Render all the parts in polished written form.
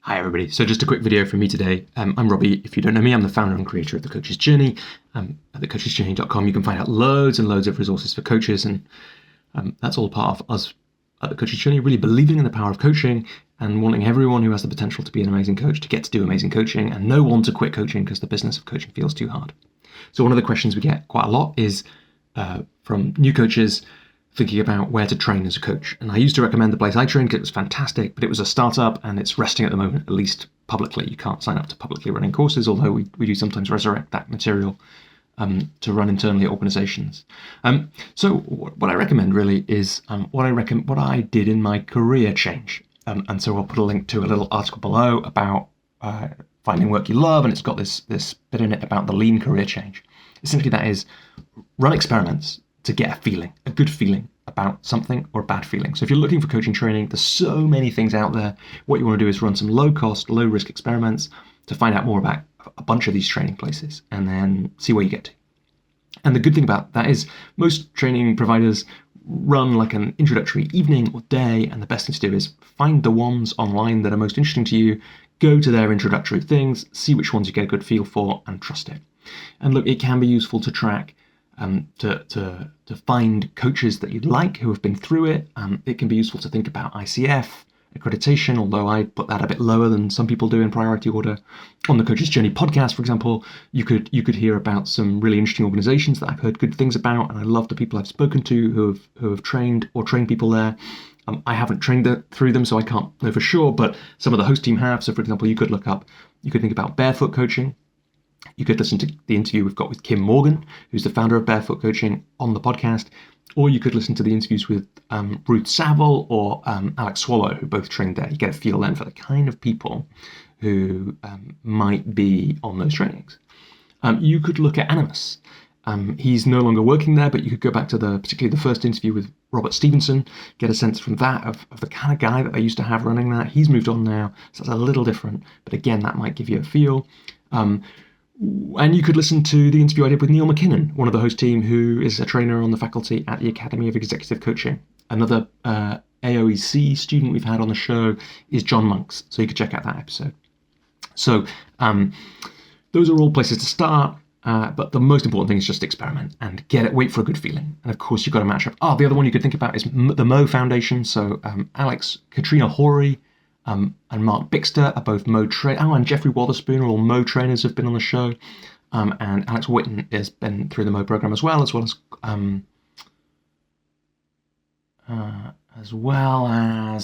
Hi everybody, so just a quick video from me today. I'm Robbie. If you don't know me, I'm the founder and creator of The Coach's Journey. At thecoachesjourney.com you can find out loads and loads of resources for coaches, and that's all part of us at The Coach's Journey really believing in the power of coaching and wanting everyone who has the potential to be an amazing coach to get to do amazing coaching and no one to quit coaching because the business of coaching feels too hard. So one of the questions we get quite a lot is from new coaches thinking about where to train as a coach. And I used to recommend the place I trained because it was fantastic, but it was a startup and it's resting at the moment, at least publicly. You can't sign up to publicly running courses, although we do sometimes resurrect that material to run internally at organizations. So what I recommend really is what I did in my career change. And so I'll put a link to a little article below about finding work you love, and it's got this bit in it about the lean career change. Essentially that is run experiments to get a good feeling about something or a bad feeling. So if you're looking for coaching training, there's so many things out there. What you want to do is run some low cost, low risk experiments to find out more about a bunch of these training places and then see where you get to. And the good thing about that is most training providers run like an introductory evening or day, and the best thing to do is find the ones online that are most interesting to you, go to their introductory things, see which ones you get a good feel for, and trust it. And look, it can be useful to track to find coaches that you'd like who have been through it. It can be useful to think about ICF accreditation, although I put that a bit lower than some people do in priority order. On the Coach's Journey podcast, for example, you could hear about some really interesting organizations that I've heard good things about, and I love the people I've spoken to who have trained or trained people there. I haven't trained through them, so I can't know for sure, but some of the host team have. So for example, you could think about Barefoot Coaching. You could listen to the interview we've got with Kim Morgan, who's the founder of Barefoot Coaching, on the podcast, or you could listen to the interviews with Ruth Saville or Alex Swallow, who both trained there. You get a feel then for the kind of people who might be on those trainings. You could look at Animas. He's no longer working there, but you could go back to particularly the first interview with Robert Stevenson, get a sense from that of the kind of guy that they used to have running that. He's moved on now, so that's a little different, but again, that might give you a feel. And you could listen to the interview I did with Neil McKinnon, one of the host team, who is a trainer on the faculty at the Academy of Executive Coaching. Another AOEC student we've had on the show is John Monks, so you could check out that episode. So those are all places to start, but the most important thing is just experiment and wait for a good feeling. And of course, you've got to match up. The other one you could think about is the Mo Foundation. So Katrina Horry, and Mark Bixter are both Mo trainers. And Jeffrey Wotherspoon are all Mo trainers who've been on the show. And Alex Whitten has been through the Mo program as well as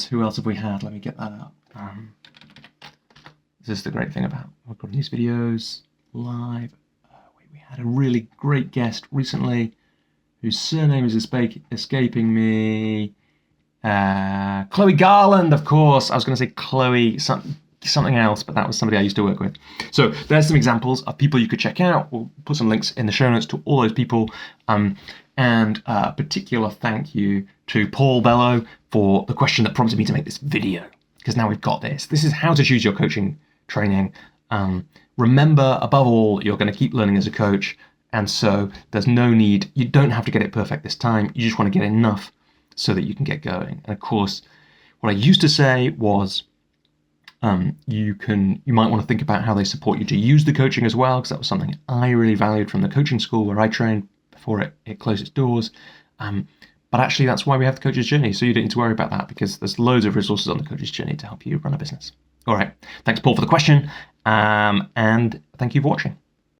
who else have we had? Let me get that up. This is the great thing about recording these videos live. We had a really great guest recently whose surname is escaping me. Chloe Garland, of course. I was going to say Chloe something else, but that was somebody I used to work with. So there's some examples of people you could check out. We'll put some links in the show notes to all those people. And a particular thank you to Paul Bello for the question that prompted me to make this video, because now we've got this. This is how to choose your coaching training. Remember, above all, you're going to keep learning as a coach, and so there's no need. You don't have to get it perfect this time. You just want to get enough so that you can get going. And of course, what I used to say was you might want to think about how they support you to use the coaching as well, because that was something I really valued from the coaching school where I trained before it closed its doors. But actually, that's why we have the Coach's Journey, so you don't need to worry about that, because there's loads of resources on the Coach's Journey to help you run a business. All right, thanks Paul for the question, and thank you for watching.